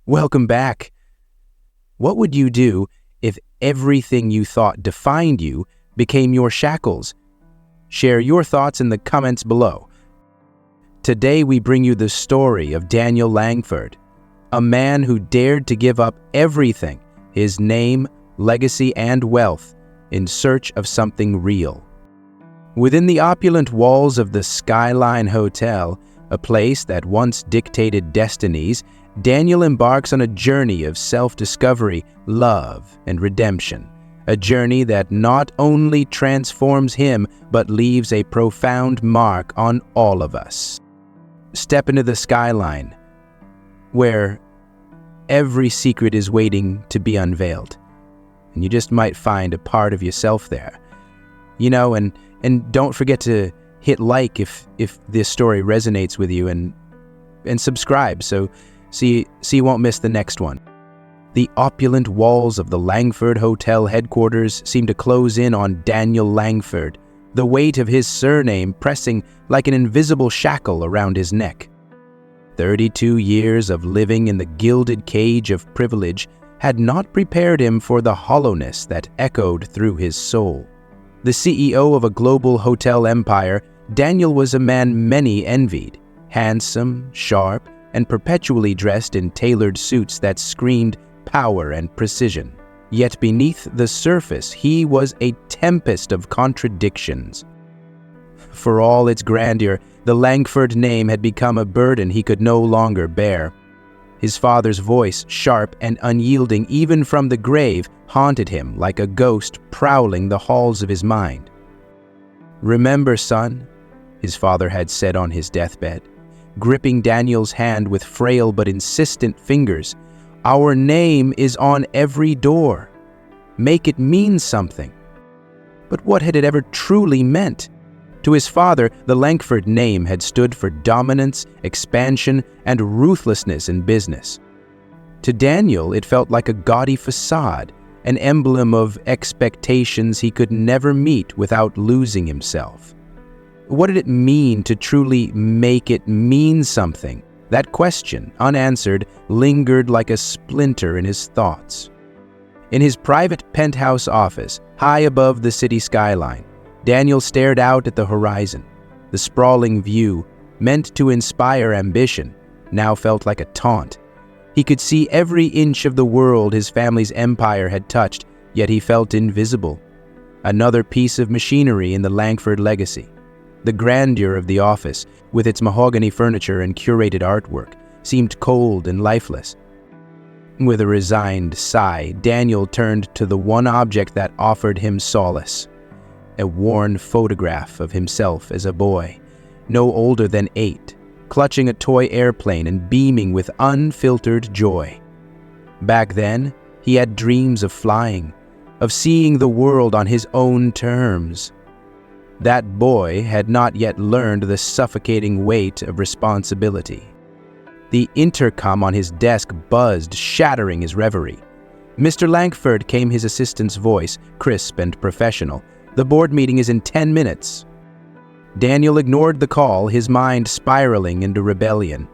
Welcome back. What would you do if everything you thought defined you became your shackles? Share your thoughts in the comments below. Today we bring you the story of Daniel Langford, a man who dared to give up everything, his name, legacy, and wealth, in search of something real. Within the opulent walls of the Skyline Hotel, a place that once dictated destinies, Daniel embarks on a journey of self-discovery, love, and redemption. A journey that not only transforms him, but leaves a profound mark on all of us. Step into the Skyline, where every secret is waiting to be unveiled. And you just might find a part of yourself there. And don't forget to hit like if this story resonates with you, and subscribe so you won't miss the next one. The opulent walls of the Langford Hotel headquarters seem to close in on Daniel Langford, the weight of his surname pressing like an invisible shackle around his neck. 32 years of living in the gilded cage of privilege had not prepared him for the hollowness that echoed through his soul. The CEO of a global hotel empire, Daniel was a man many envied, handsome, sharp, and perpetually dressed in tailored suits that screamed power and precision. Yet beneath the surface, he was a tempest of contradictions. For all its grandeur, the Langford name had become a burden he could no longer bear. His father's voice, sharp and unyielding even from the grave, haunted him like a ghost prowling the halls of his mind. "Remember, son," his father had said on his deathbed, gripping Daniel's hand with frail but insistent fingers, "our name is on every door. Make it mean something." But what had it ever truly meant? To his father, the Langford name had stood for dominance, expansion, and ruthlessness in business. To Daniel, it felt like a gaudy facade, an emblem of expectations he could never meet without losing himself. What did it mean to truly make it mean something? That question, unanswered, lingered like a splinter in his thoughts. In his private penthouse office, high above the city skyline, Daniel stared out at the horizon. The sprawling view, meant to inspire ambition, now felt like a taunt. He could see every inch of the world his family's empire had touched, yet he felt invisible. Another piece of machinery in the Langford legacy. The grandeur of the office, with its mahogany furniture and curated artwork, seemed cold and lifeless. With a resigned sigh, Daniel turned to the one object that offered him solace. A worn photograph of himself as a boy, no older than 8, clutching a toy airplane and beaming with unfiltered joy. Back then, he had dreams of flying, of seeing the world on his own terms. That boy had not yet learned the suffocating weight of responsibility. The intercom on his desk buzzed, shattering his reverie. "Mr. Langford," came his assistant's voice, crisp and professional. "The board meeting is in 10 minutes. Daniel ignored the call, his mind spiraling into rebellion.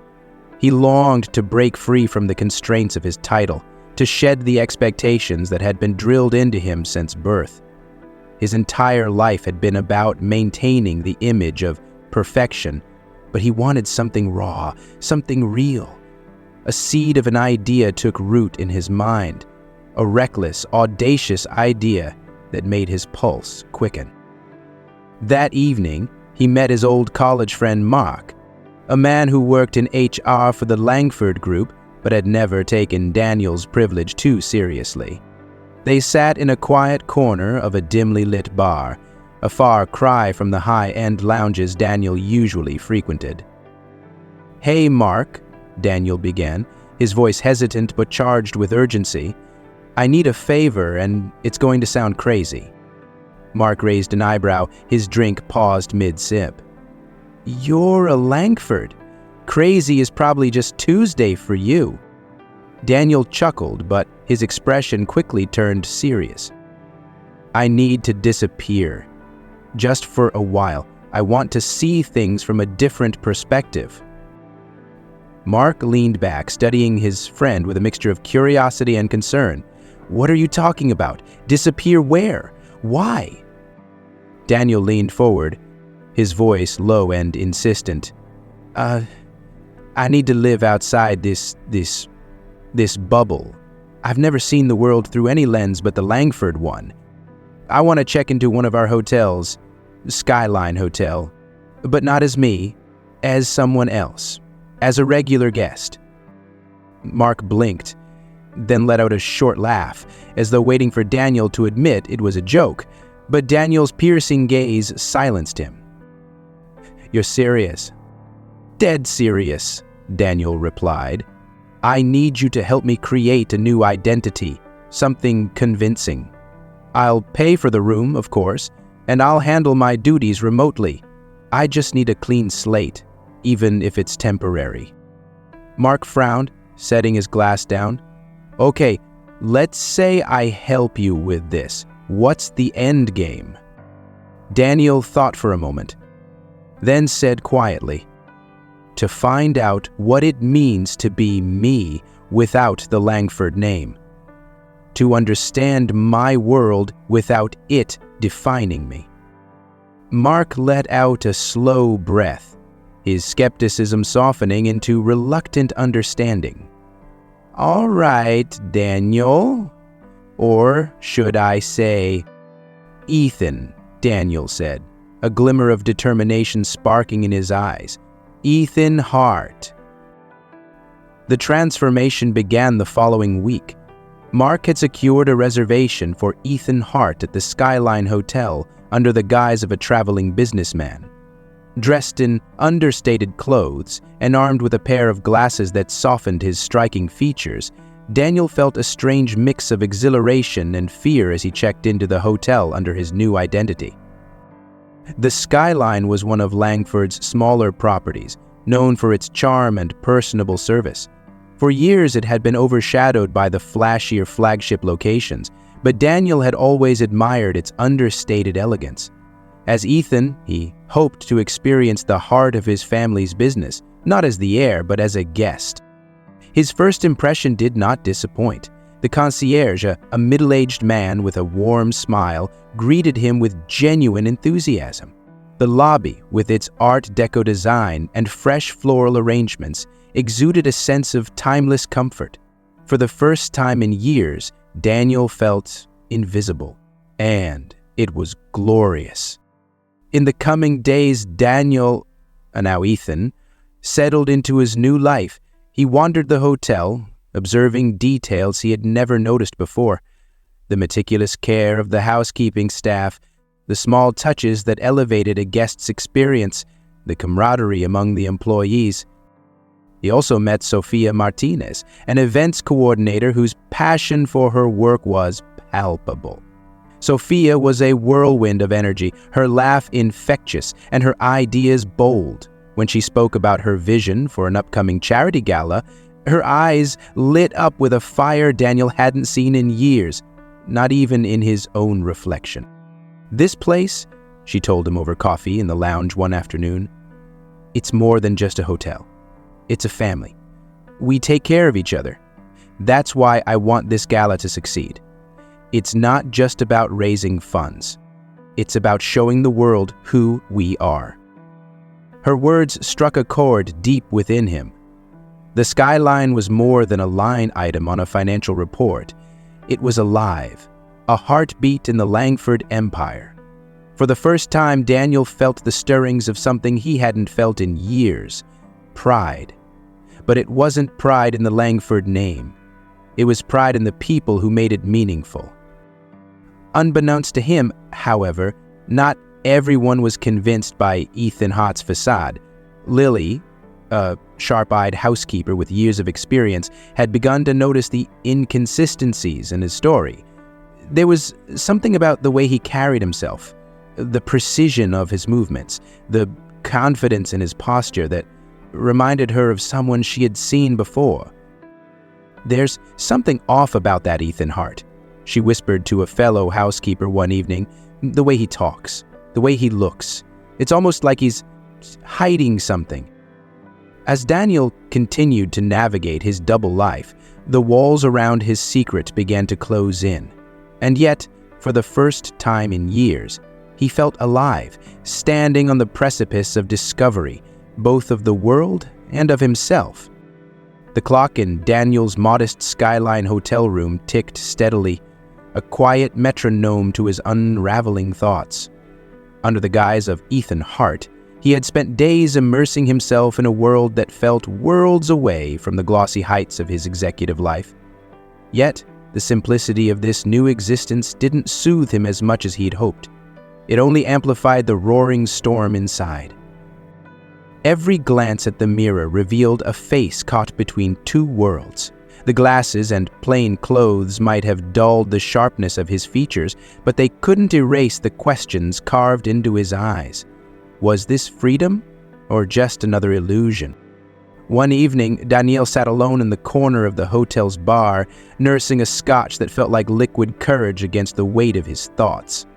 He longed to break free from the constraints of his title, to shed the expectations that had been drilled into him since birth. His entire life had been about maintaining the image of perfection, but he wanted something raw, something real. A seed of an idea took root in his mind, a reckless, audacious idea that made his pulse quicken. That evening, he met his old college friend Mark, a man who worked in HR for the Langford Group but had never taken Daniel's privilege too seriously. They sat in a quiet corner of a dimly lit bar, a far cry from the high-end lounges Daniel usually frequented. "Hey, Mark," Daniel began, his voice hesitant but charged with urgency. "I need a favor, and it's going to sound crazy." Mark raised an eyebrow, his drink paused mid-sip. "You're a Langford. Crazy is probably just Tuesday for you." Daniel chuckled, but his expression quickly turned serious. "I need to disappear. Just for a while. I want to see things from a different perspective." Mark leaned back, studying his friend with a mixture of curiosity and concern. "What are you talking about? Disappear where? Why?" Daniel leaned forward, his voice low and insistent. I need to live outside this bubble. I've never seen the world through any lens but the Langford one. I want to check into one of our hotels, Skyline Hotel, but not as me, as someone else, as a regular guest." Mark blinked, then let out a short laugh, as though waiting for Daniel to admit it was a joke, but Daniel's piercing gaze silenced him. "You're serious?" "Dead serious," Daniel replied. "I need you to help me create a new identity, something convincing. I'll pay for the room, of course, and I'll handle my duties remotely. I just need a clean slate, even if it's temporary." Mark frowned, setting his glass down. "Okay, let's say I help you with this. What's the end game?" Daniel thought for a moment, then said quietly, "To find out what it means to be me without the Langford name. To understand my world without it defining me." Mark let out a slow breath, his skepticism softening into reluctant understanding. "All right, Daniel. Or should I say, Ethan," Daniel said, a glimmer of determination sparking in his eyes. "Ethan Hart." The transformation began the following week. Mark had secured a reservation for Ethan Hart at the Skyline Hotel under the guise of a traveling businessman. Dressed in understated clothes and armed with a pair of glasses that softened his striking features, Daniel felt a strange mix of exhilaration and fear as he checked into the hotel under his new identity. The Skyline was one of Langford's smaller properties, known for its charm and personable service. For years it had been overshadowed by the flashier flagship locations, but Daniel had always admired its understated elegance. As Ethan, he hoped to experience the heart of his family's business, not as the heir, but as a guest. His first impression did not disappoint. The concierge, a middle-aged man with a warm smile, greeted him with genuine enthusiasm. The lobby, with its Art Deco design and fresh floral arrangements, exuded a sense of timeless comfort. For the first time in years, Daniel felt invisible, and it was glorious. In the coming days, Daniel, now Ethan, settled into his new life. He wandered the hotel, observing details he had never noticed before. The meticulous care of the housekeeping staff, the small touches that elevated a guest's experience, the camaraderie among the employees. He also met Sofia Martinez, an events coordinator whose passion for her work was palpable. Sofia was a whirlwind of energy, her laugh infectious, and her ideas bold. When she spoke about her vision for an upcoming charity gala, her eyes lit up with a fire Daniel hadn't seen in years, not even in his own reflection. "This place," she told him over coffee in the lounge one afternoon, "it's more than just a hotel. It's a family. We take care of each other. That's why I want this gala to succeed. It's not just about raising funds. It's about showing the world who we are." Her words struck a chord deep within him. The Skyline was more than a line item on a financial report. It was alive, a heartbeat in the Langford Empire. For the first time, Daniel felt the stirrings of something he hadn't felt in years: pride. But it wasn't pride in the Langford name. It was pride in the people who made it meaningful. Unbeknownst to him, however, not everyone was convinced by Ethan Hart's facade. Lily, a sharp-eyed housekeeper with years of experience, had begun to notice the inconsistencies in his story. There was something about the way he carried himself, the precision of his movements, the confidence in his posture that reminded her of someone she had seen before. "There's something off about that Ethan Hart," she whispered to a fellow housekeeper one evening. "The way he talks, the way he looks. It's almost like he's hiding something." As Daniel continued to navigate his double life, the walls around his secret began to close in. And yet, for the first time in years, he felt alive, standing on the precipice of discovery, both of the world and of himself. The clock in Daniel's modest skyline hotel room ticked steadily, a quiet metronome to his unraveling thoughts. Under the guise of Ethan Hart, he had spent days immersing himself in a world that felt worlds away from the glossy heights of his executive life. Yet, the simplicity of this new existence didn't soothe him as much as he'd hoped. It only amplified the roaring storm inside. Every glance at the mirror revealed a face caught between two worlds. The glasses and plain clothes might have dulled the sharpness of his features, but they couldn't erase the questions carved into his eyes. Was this freedom, or just another illusion? One evening, Daniel sat alone in the corner of the hotel's bar, nursing a scotch that felt like liquid courage against the weight of his thoughts.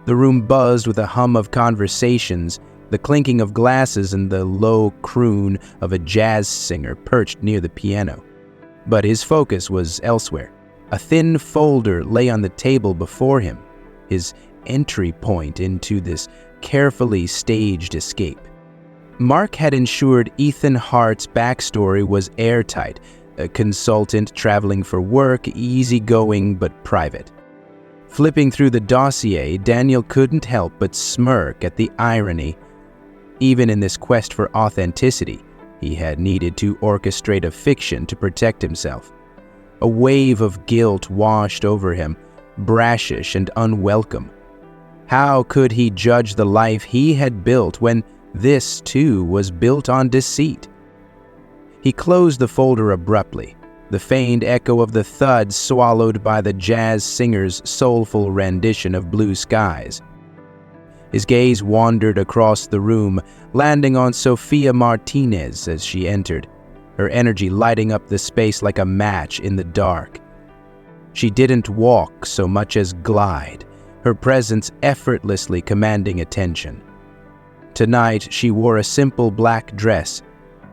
The room buzzed with a hum of conversations, the clinking of glasses and the low croon of a jazz singer perched near the piano. But his focus was elsewhere. A thin folder lay on the table before him, his entry point into this carefully staged escape. Mark had ensured Ethan Hart's backstory was airtight, a consultant traveling for work, easygoing but private. Flipping through the dossier, Daniel couldn't help but smirk at the irony. Even in this quest for authenticity, he had needed to orchestrate a fiction to protect himself. A wave of guilt washed over him, brashish and unwelcome. How could he judge the life he had built when this, too, was built on deceit? He closed the folder abruptly, the feigned echo of the thud swallowed by the jazz singer's soulful rendition of Blue Skies. His gaze wandered across the room, landing on Sofia Martinez as she entered, her energy lighting up the space like a match in the dark. She didn't walk so much as glide, her presence effortlessly commanding attention. Tonight, she wore a simple black dress,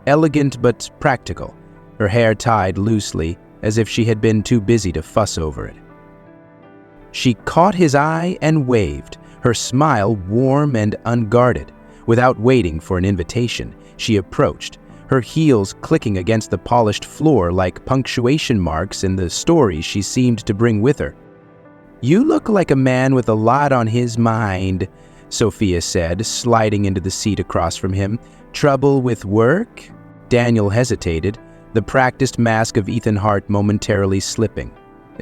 elegant but practical, her hair tied loosely as if she had been too busy to fuss over it. She caught his eye and waved, her smile warm and unguarded. Without waiting for an invitation, she approached, her heels clicking against the polished floor like punctuation marks in the stories she seemed to bring with her. "You look like a man with a lot on his mind," Sophia said, sliding into the seat across from him. "Trouble with work?" Daniel hesitated, the practiced mask of Ethan Hart momentarily slipping.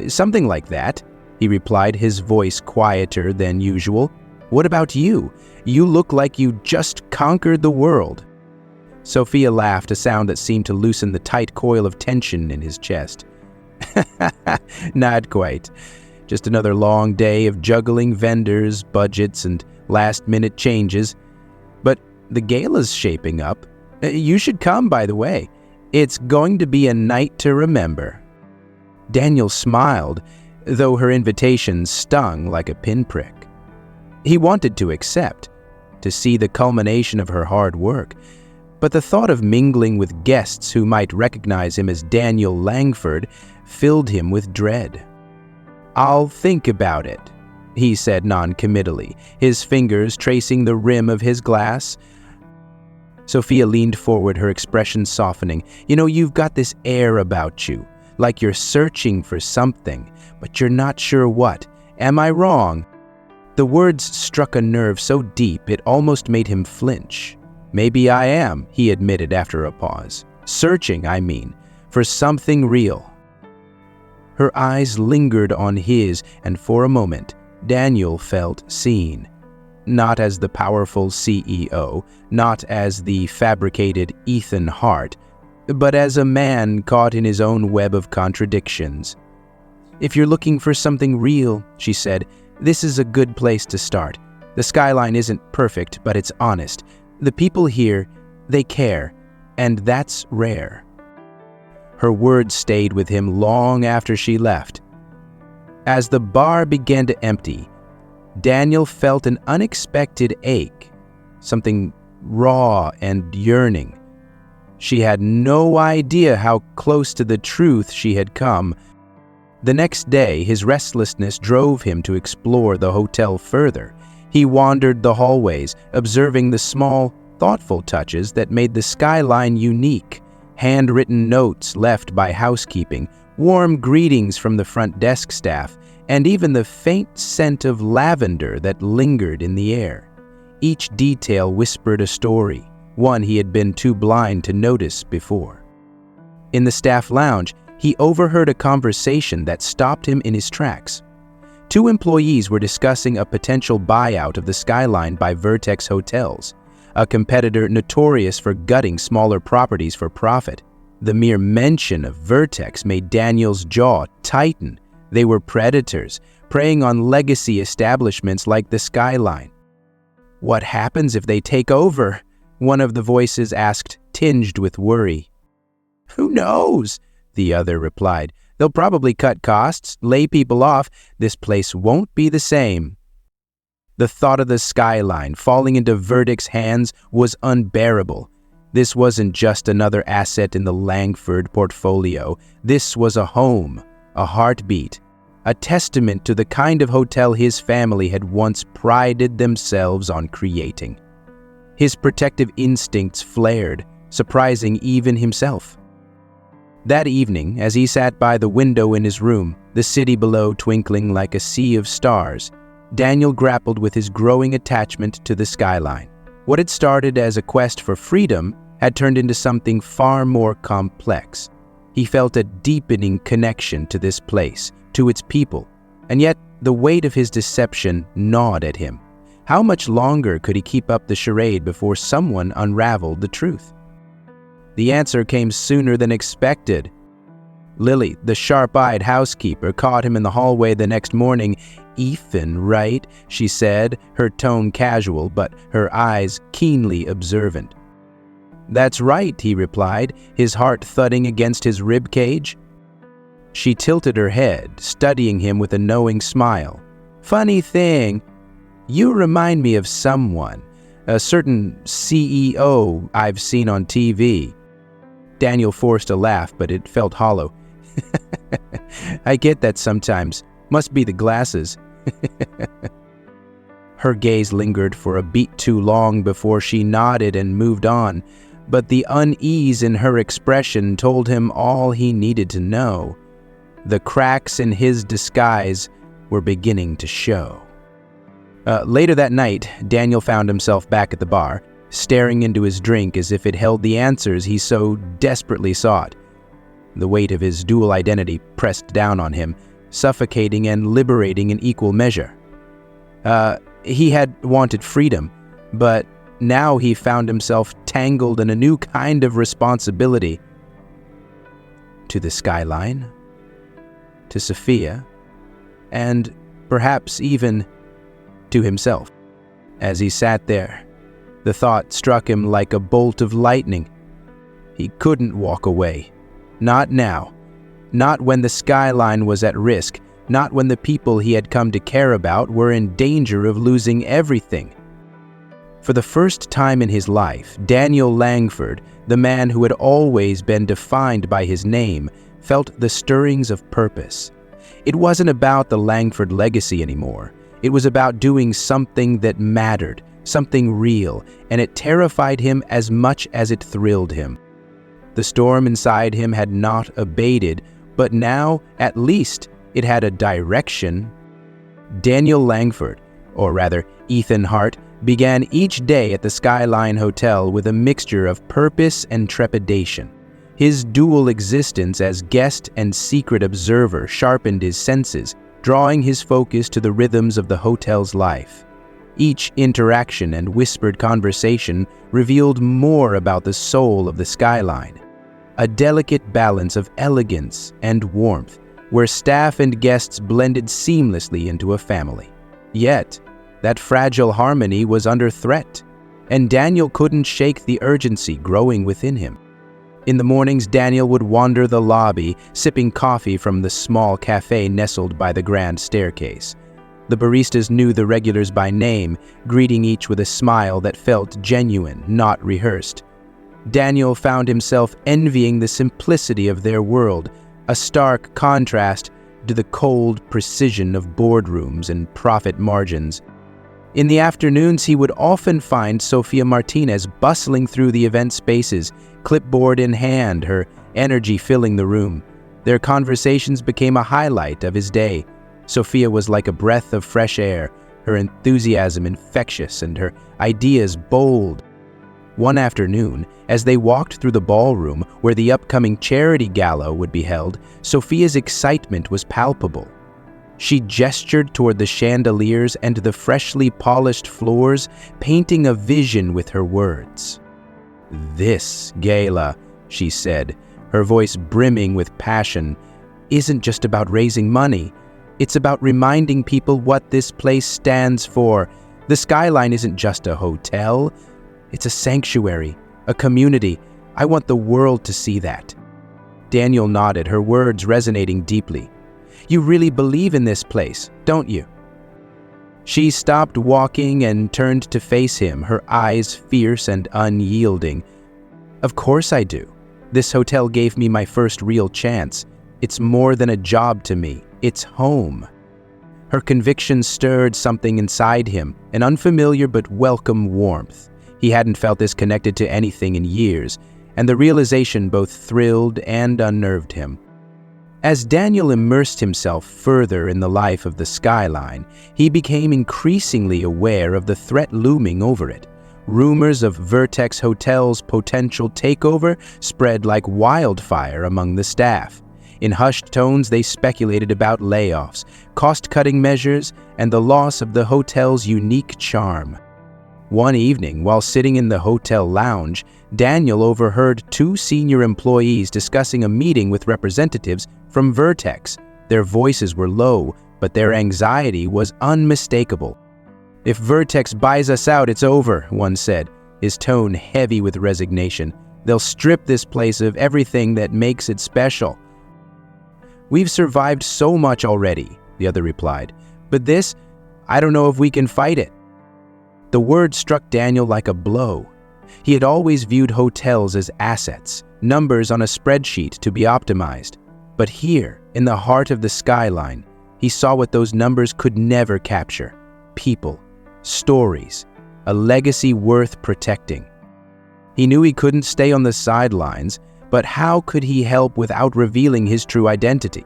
"Something like that," he replied, his voice quieter than usual. "What about you? You look like you just conquered the world." Sophia laughed, a sound that seemed to loosen the tight coil of tension in his chest. "Not quite. Just another long day of juggling vendors, budgets, and last-minute changes. But the gala's shaping up. You should come, by the way. It's going to be a night to remember." Daniel smiled, though her invitation stung like a pinprick. He wanted to accept, to see the culmination of her hard work, but the thought of mingling with guests who might recognize him as Daniel Langford filled him with dread. "I'll think about it," he said non-committally, his fingers tracing the rim of his glass. Sophia leaned forward, her expression softening. "You know, you've got this air about you, like you're searching for something, but you're not sure what. Am I wrong?" The words struck a nerve so deep it almost made him flinch. "Maybe I am," he admitted after a pause. "Searching, I mean, for something real." Her eyes lingered on his, and for a moment, Daniel felt seen. Not as the powerful CEO, not as the fabricated Ethan Hart, but as a man caught in his own web of contradictions. "If you're looking for something real," she said, "this is a good place to start. The skyline isn't perfect, but it's honest. The people here, they care, and that's rare." Her words stayed with him long after she left. As the bar began to empty, Daniel felt an unexpected ache, something raw and yearning. She had no idea how close to the truth she had come. The next day, his restlessness drove him to explore the hotel further. He wandered the hallways, observing the small, thoughtful touches that made the skyline unique. Handwritten notes left by housekeeping, warm greetings from the front desk staff, and even the faint scent of lavender that lingered in the air. Each detail whispered a story, one he had been too blind to notice before. In the staff lounge, he overheard a conversation that stopped him in his tracks. Two employees were discussing a potential buyout of the skyline by Vertex Hotels, a competitor notorious for gutting smaller properties for profit. The mere mention of Vertex made Daniel's jaw tighten. They were predators, preying on legacy establishments like the skyline. "What happens if they take over?" one of the voices asked, tinged with worry. "Who knows?" the other replied. "They'll probably cut costs, lay people off. This place won't be the same." The thought of the skyline falling into Vertex's hands was unbearable. This wasn't just another asset in the Langford portfolio. This was a home, a heartbeat, a testament to the kind of hotel his family had once prided themselves on creating. His protective instincts flared, surprising even himself. That evening, as he sat by the window in his room, the city below twinkling like a sea of stars, Daniel grappled with his growing attachment to the skyline. What had started as a quest for freedom had turned into something far more complex. He felt a deepening connection to this place, to its people, and yet the weight of his deception gnawed at him. How much longer could he keep up the charade before someone unraveled the truth? The answer came sooner than expected. Lily, the sharp-eyed housekeeper, caught him in the hallway the next morning. "Ethan, right?" she said, her tone casual, but her eyes keenly observant. "That's right," he replied, his heart thudding against his rib cage. She tilted her head, studying him with a knowing smile. "Funny thing, you remind me of someone, a certain CEO I've seen on TV." Daniel forced a laugh, but it felt hollow. "I get that sometimes. Must be the glasses." Her gaze lingered for a beat too long before she nodded and moved on, but the unease in her expression told him all he needed to know. The cracks in his disguise were beginning to show. Later that night, Daniel found himself back at the bar, staring into his drink as if it held the answers he so desperately sought. The weight of his dual identity pressed down on him, suffocating and liberating in equal measure. He had wanted freedom, but now he found himself tangled in a new kind of responsibility. To the skyline, to Sophia, and perhaps even to himself. As he sat there, the thought struck him like a bolt of lightning. He couldn't walk away. Not now. Not when the skyline was at risk. Not when the people he had come to care about were in danger of losing everything. For the first time in his life, Daniel Langford, the man who had always been defined by his name, felt the stirrings of purpose. It wasn't about the Langford legacy anymore. It was about doing something that mattered, something real, and it terrified him as much as it thrilled him. The storm inside him had not abated, but now, at least, it had a direction. Daniel Langford, or rather Ethan Hart, began each day at the Skyline Hotel with a mixture of purpose and trepidation. His dual existence as guest and secret observer sharpened his senses, drawing his focus to the rhythms of the hotel's life. Each interaction and whispered conversation revealed more about the soul of the Skyline, a delicate balance of elegance and warmth, where staff and guests blended seamlessly into a family. Yet, that fragile harmony was under threat, and Daniel couldn't shake the urgency growing within him. In the mornings, Daniel would wander the lobby, sipping coffee from the small cafe nestled by the grand staircase. The baristas knew the regulars by name, greeting each with a smile that felt genuine, not rehearsed. Daniel found himself envying the simplicity of their world, a stark contrast to the cold precision of boardrooms and profit margins. In the afternoons, he would often find Sofia Martinez bustling through the event spaces, clipboard in hand, her energy filling the room. Their conversations became a highlight of his day. Sofia was like a breath of fresh air, her enthusiasm infectious and her ideas bold. One afternoon, as they walked through the ballroom where the upcoming charity gala would be held, Sofia's excitement was palpable. She gestured toward the chandeliers and the freshly polished floors, painting a vision with her words. "This gala," she said, her voice brimming with passion, "isn't just about raising money. It's about reminding people what this place stands for. The Skyline isn't just a hotel. It's a sanctuary, a community. I want the world to see that." Daniel nodded, her words resonating deeply. "You really believe in this place, don't you?" She stopped walking and turned to face him, her eyes fierce and unyielding. "Of course I do. This hotel gave me my first real chance. It's more than a job to me. It's home." Her conviction stirred something inside him, an unfamiliar but welcome warmth. He hadn't felt this connected to anything in years, and the realization both thrilled and unnerved him. As Daniel immersed himself further in the life of the Skyline, he became increasingly aware of the threat looming over it. Rumors of Vertex Hotel's potential takeover spread like wildfire among the staff. In hushed tones, they speculated about layoffs, cost-cutting measures, and the loss of the hotel's unique charm. One evening, while sitting in the hotel lounge, Daniel overheard two senior employees discussing a meeting with representatives from Vertex. Their voices were low, but their anxiety was unmistakable. "If Vertex buys us out, it's over," one said, his tone heavy with resignation. "They'll strip this place of everything that makes it special." "We've survived so much already," the other replied. "But this, I don't know if we can fight it." The word struck Daniel like a blow. He had always viewed hotels as assets, numbers on a spreadsheet to be optimized. But here, in the heart of the Skyline, he saw what those numbers could never capture: people, stories, a legacy worth protecting. He knew he couldn't stay on the sidelines, but how could he help without revealing his true identity?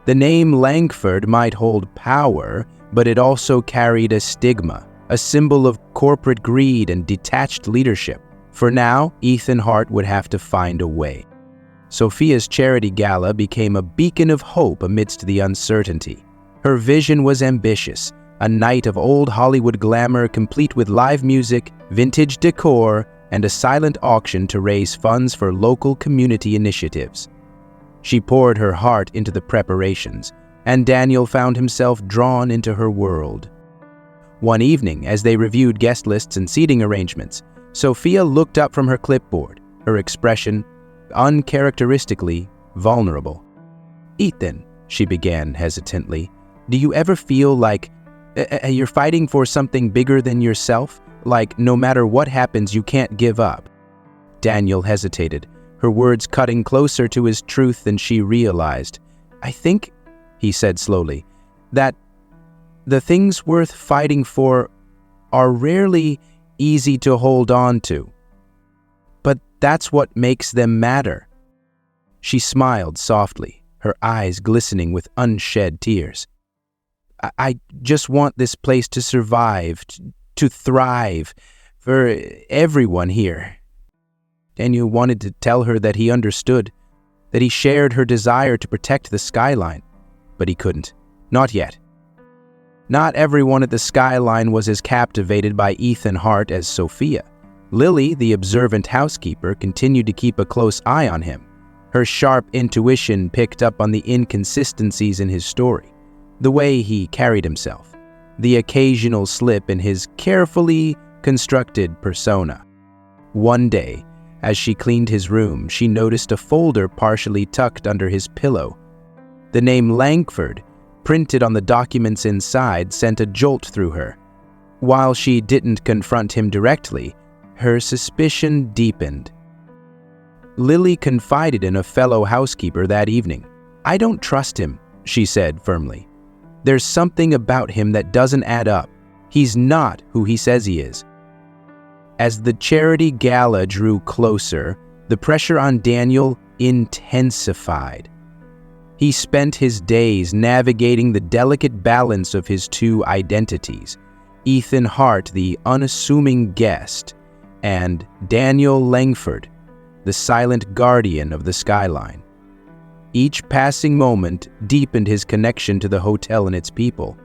The name Langford might hold power, but it also carried a stigma, a symbol of corporate greed and detached leadership. For now, Ethan Hart would have to find a way. Sofia's charity gala became a beacon of hope amidst the uncertainty. Her vision was ambitious, a night of old Hollywood glamour complete with live music, vintage decor, and a silent auction to raise funds for local community initiatives. She poured her heart into the preparations, and Daniel found himself drawn into her world. One evening, as they reviewed guest lists and seating arrangements, Sofia looked up from her clipboard, her expression uncharacteristically vulnerable. "Ethan," she began hesitantly, "do you ever feel like you're fighting for something bigger than yourself? Like no matter what happens, you can't give up?" Daniel hesitated, her words cutting closer to his truth than she realized. "I think," he said slowly, "that the things worth fighting for are rarely easy to hold on to. But that's what makes them matter." She smiled softly, her eyes glistening with unshed tears. I just want this place to survive, to thrive, for everyone here." Daniel wanted to tell her that he understood, that he shared her desire to protect the Skyline, but he couldn't. Not yet. Not everyone at the Skyline was as captivated by Ethan Hart as Sofia. Lily, the observant housekeeper, continued to keep a close eye on him. Her sharp intuition picked up on the inconsistencies in his story, the way he carried himself, the occasional slip in his carefully constructed persona. One day, as she cleaned his room, she noticed a folder partially tucked under his pillow. The name Langford, printed on the documents inside, sent a jolt through her. While she didn't confront him directly, her suspicion deepened. Lily confided in a fellow housekeeper that evening. "I don't trust him," she said firmly. "There's something about him that doesn't add up. He's not who he says he is." As the charity gala drew closer, the pressure on Daniel intensified. He spent his days navigating the delicate balance of his two identities, Ethan Hart, the unassuming guest, and Daniel Langford, the silent guardian of the skyline. Each passing moment deepened his connection to the hotel and its people,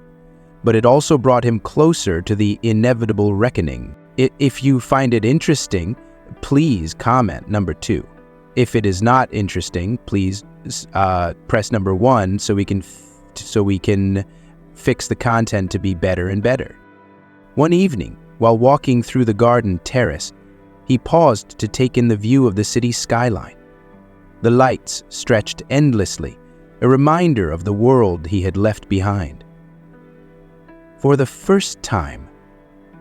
but it also brought him closer to the inevitable reckoning. If you find it interesting, please comment number 2. If it is not interesting, please press number 1 so we can fix the content to be better and better. One evening, while walking through the garden terrace, he paused to take in the view of the city's skyline. The lights stretched endlessly, a reminder of the world he had left behind. For the first time,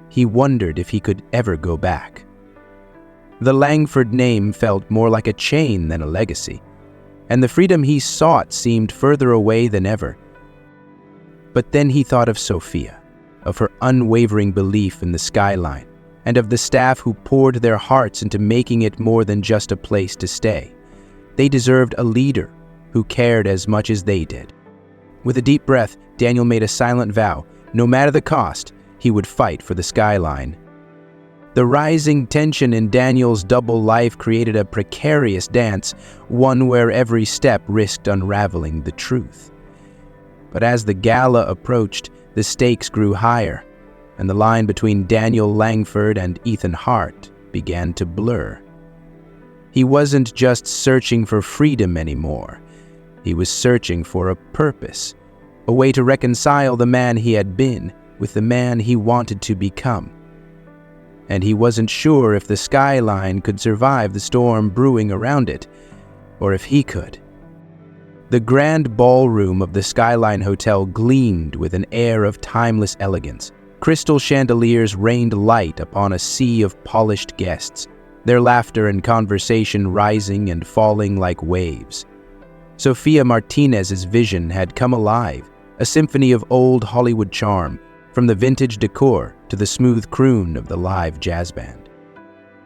he wondered if he could ever go back. The Langford name felt more like a chain than a legacy, and the freedom he sought seemed further away than ever. But then he thought of Sophia, of her unwavering belief in the skyline, and of the staff who poured their hearts into making it more than just a place to stay. They deserved a leader who cared as much as they did. With a deep breath, Daniel made a silent vow. No matter the cost, he would fight for the skyline. The rising tension in Daniel's double life created a precarious dance, one where every step risked unraveling the truth. But as the gala approached, the stakes grew higher, and the line between Daniel Langford and Ethan Hart began to blur. He wasn't just searching for freedom anymore. He was searching for a purpose, a way to reconcile the man he had been with the man he wanted to become. And he wasn't sure if the skyline could survive the storm brewing around it, or if he could. The grand ballroom of the Skyline Hotel gleamed with an air of timeless elegance. Crystal chandeliers rained light upon a sea of polished guests, their laughter and conversation rising and falling like waves. Sofia Martinez's vision had come alive, a symphony of old Hollywood charm, from the vintage decor to the smooth croon of the live jazz band.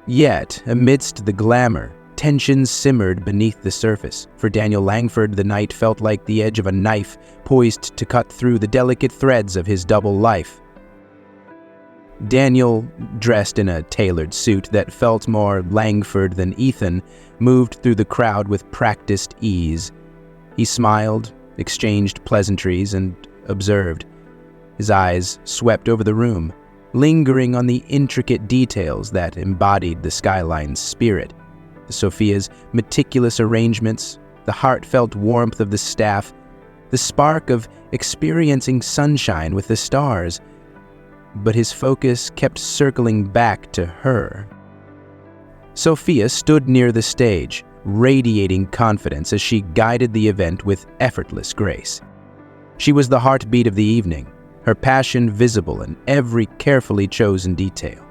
Yet, amidst the glamour, tensions simmered beneath the surface. For Daniel Langford, the night felt like the edge of a knife poised to cut through the delicate threads of his double life. Daniel, dressed in a tailored suit that felt more Langford than Ethan, moved through the crowd with practiced ease. He smiled, exchanged pleasantries, and observed. His eyes swept over the room, lingering on the intricate details that embodied the skyline's spirit. Sophia's meticulous arrangements, the heartfelt warmth of the staff, the spark of experiencing sunshine with the stars. But his focus kept circling back to her. Sophia stood near the stage, radiating confidence as she guided the event with effortless grace. She was the heartbeat of the evening, her passion visible in every carefully chosen detail.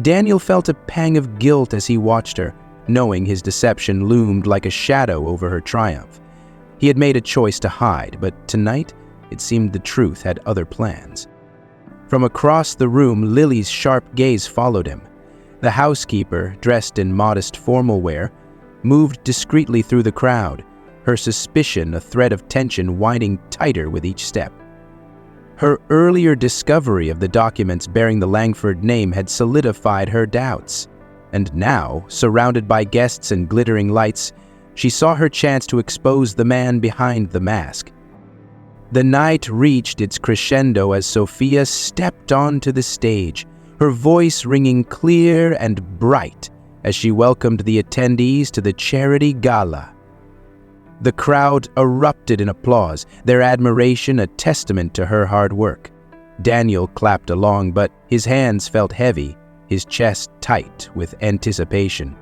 Daniel felt a pang of guilt as he watched her, knowing his deception loomed like a shadow over her triumph. He had made a choice to hide, but tonight it seemed the truth had other plans. From across the room, Lily's sharp gaze followed him. The housekeeper, dressed in modest formal wear, moved discreetly through the crowd, her suspicion a thread of tension winding tighter with each step. Her earlier discovery of the documents bearing the Langford name had solidified her doubts, and now, surrounded by guests and glittering lights, she saw her chance to expose the man behind the mask. The night reached its crescendo as Sophia stepped onto the stage, her voice ringing clear and bright as she welcomed the attendees to the charity gala. The crowd erupted in applause, their admiration a testament to her hard work. Daniel clapped along, but his hands felt heavy, his chest tight with anticipation.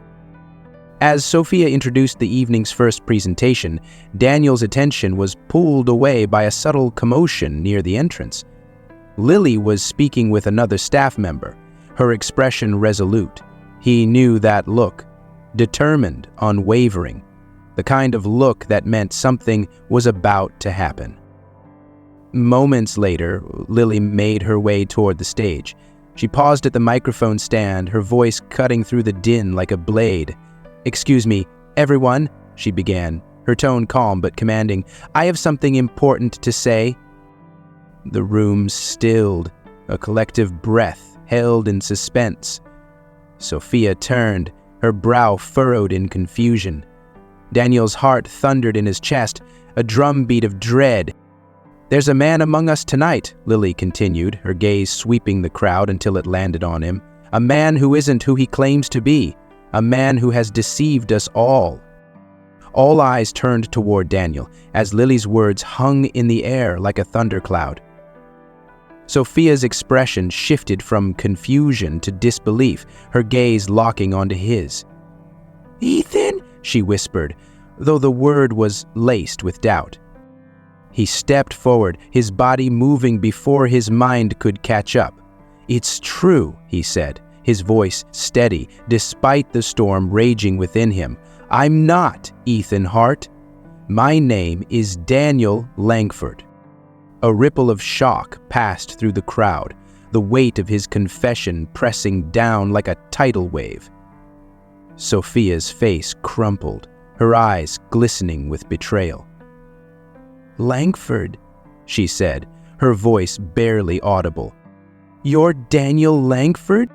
As Sophia introduced the evening's first presentation, Daniel's attention was pulled away by a subtle commotion near the entrance. Lily was speaking with another staff member, her expression resolute. He knew that look. determined, unwavering, the kind of look that meant something was about to happen. Moments later, Lily made her way toward the stage. She paused at the microphone stand, her voice cutting through the din like a blade. "Excuse me, everyone," she began, her tone calm but commanding. "I have something important to say." The room stilled, a collective breath held in suspense. Sophia turned, her brow furrowed in confusion. Daniel's heart thundered in his chest, a drumbeat of dread. "There's a man among us tonight," Lily continued, her gaze sweeping the crowd until it landed on him. "A man who isn't who he claims to be. A man who has deceived us all." All eyes turned toward Daniel as Lily's words hung in the air like a thundercloud. Sophia's expression shifted from confusion to disbelief, her gaze locking onto his. "Ethan?" she whispered, though the word was laced with doubt. He stepped forward, his body moving before his mind could catch up. "It's true," he said, his voice steady despite the storm raging within him. "I'm not Ethan Hart. My name is Daniel Langford." A ripple of shock passed through the crowd, the weight of his confession pressing down like a tidal wave. Sophia's face crumpled, her eyes glistening with betrayal. "Langford," she said, her voice barely audible. "You're Daniel Langford?"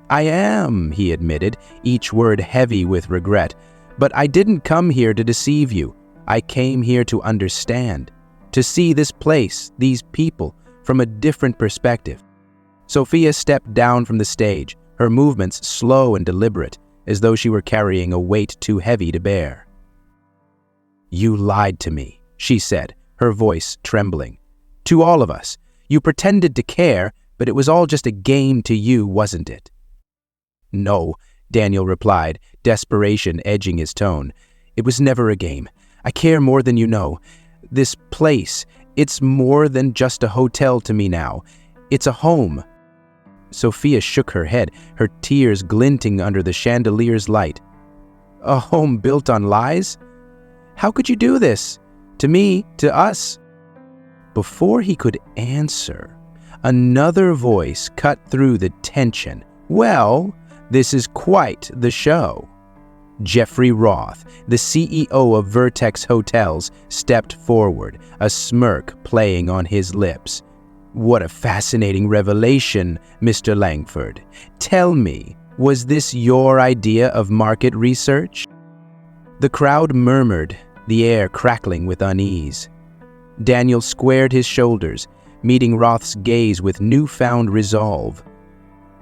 "I am," he admitted, each word heavy with regret. "But I didn't come here to deceive you. I came here to understand, to see this place, these people, from a different perspective." Sophia stepped down from the stage, her movements slow and deliberate, as though she were carrying a weight too heavy to bear. "You lied to me," she said, her voice trembling. "To all of us. You pretended to care, but it was all just a game to you, wasn't it?" "No," Daniel replied, desperation edging his tone. "It was never a game. I care more than you know. This place, it's more than just a hotel to me now. It's a home." Sophia shook her head, her tears glinting under the chandelier's light. "A home built on lies? How could you do this? To me, to us?" Before he could answer, another voice cut through the tension. "Well, this is quite the show." Jeffrey Roth, the CEO of Vertex Hotels, stepped forward, a smirk playing on his lips. "What a fascinating revelation, Mr. Langford. Tell me, was this your idea of market research?" The crowd murmured, the air crackling with unease. Daniel squared his shoulders, meeting Roth's gaze with newfound resolve.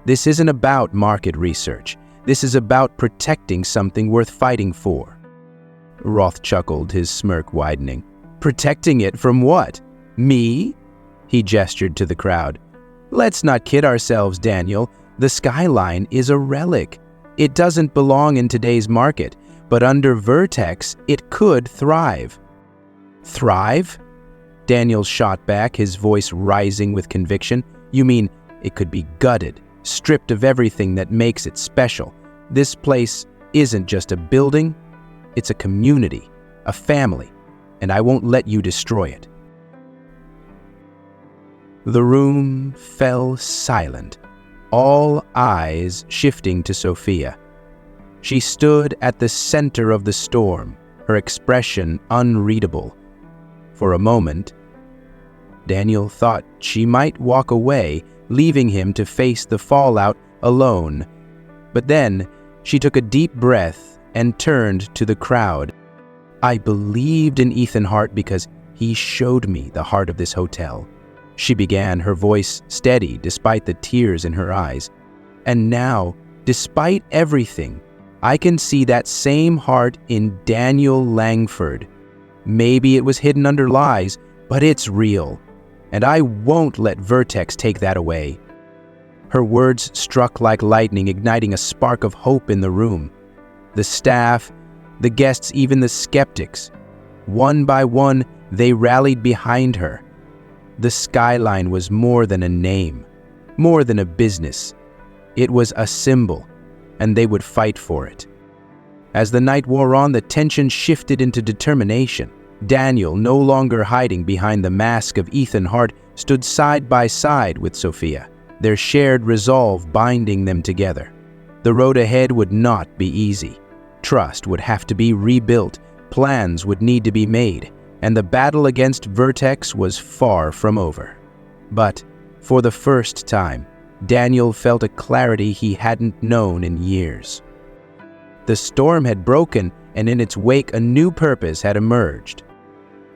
"This isn't about market research. This is about protecting something worth fighting for." Roth chuckled, his smirk widening. "Protecting it from what? Me?" He gestured to the crowd. "Let's not kid ourselves, Daniel. The skyline is a relic. It doesn't belong in today's market, but under Vertex, it could thrive." "Thrive?" Daniel shot back, his voice rising with conviction. "You mean it could be gutted, stripped of everything that makes it special? This place isn't just a building, it's a community, a family, and I won't let you destroy it." The room fell silent, all eyes shifting to Sophia. She stood at the center of the storm, her expression unreadable. For a moment, Daniel thought she might walk away, leaving him to face the fallout alone. But then, she took a deep breath and turned to the crowd. "I believed in Ethan Hart because he showed me the heart of this hotel," she began, her voice steady despite the tears in her eyes. "And now, despite everything, I can see that same heart in Daniel Langford. Maybe it was hidden under lies, but it's real. And I won't let Vertex take that away." Her words struck like lightning, igniting a spark of hope in the room. The staff, the guests, even the skeptics. One by one, they rallied behind her. The skyline was more than a name, more than a business. It was a symbol, and they would fight for it. As the night wore on, the tension shifted into determination. Daniel, no longer hiding behind the mask of Ethan Hart, stood side by side with Sophia, their shared resolve binding them together. The road ahead would not be easy. Trust would have to be rebuilt, plans would need to be made, and the battle against Vertex was far from over. But, for the first time, Daniel felt a clarity he hadn't known in years. The storm had broken, and in its wake a new purpose had emerged.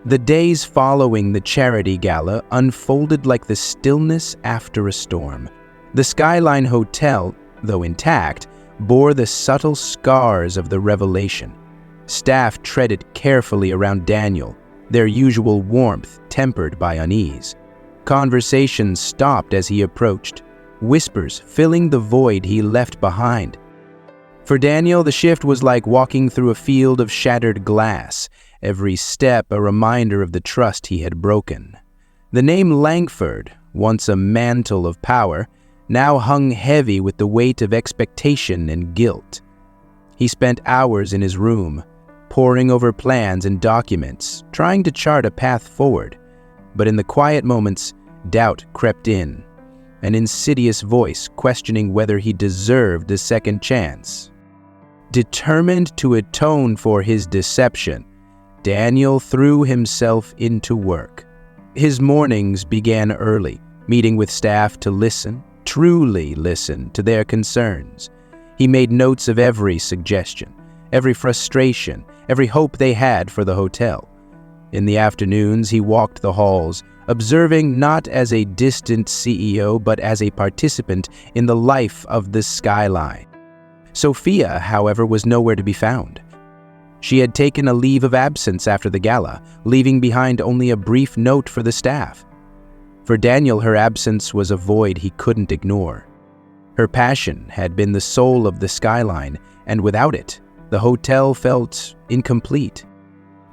The days following the charity gala unfolded like the stillness after a storm. The Skyline Hotel, though intact, bore the subtle scars of the revelation. Staff treaded carefully around Daniel, their usual warmth tempered by unease. Conversations stopped as he approached, whispers filling the void he left behind. For Daniel, the shift was like walking through a field of shattered glass, every step a reminder of the trust he had broken. The name Langford, once a mantle of power, now hung heavy with the weight of expectation and guilt. He spent hours in his room, poring over plans and documents, trying to chart a path forward. But in the quiet moments, doubt crept in, an insidious voice questioning whether he deserved a second chance. Determined to atone for his deception, Daniel threw himself into work. His mornings began early, meeting with staff to listen, truly listen, to their concerns. He made notes of every suggestion, every frustration, every hope they had for the hotel. In the afternoons, he walked the halls, observing not as a distant CEO, but as a participant in the life of the Skyline. Sophia, however, was nowhere to be found. She had taken a leave of absence after the gala, leaving behind only a brief note for the staff. For Daniel, her absence was a void he couldn't ignore. Her passion had been the soul of the Skyline, and without it, the hotel felt incomplete.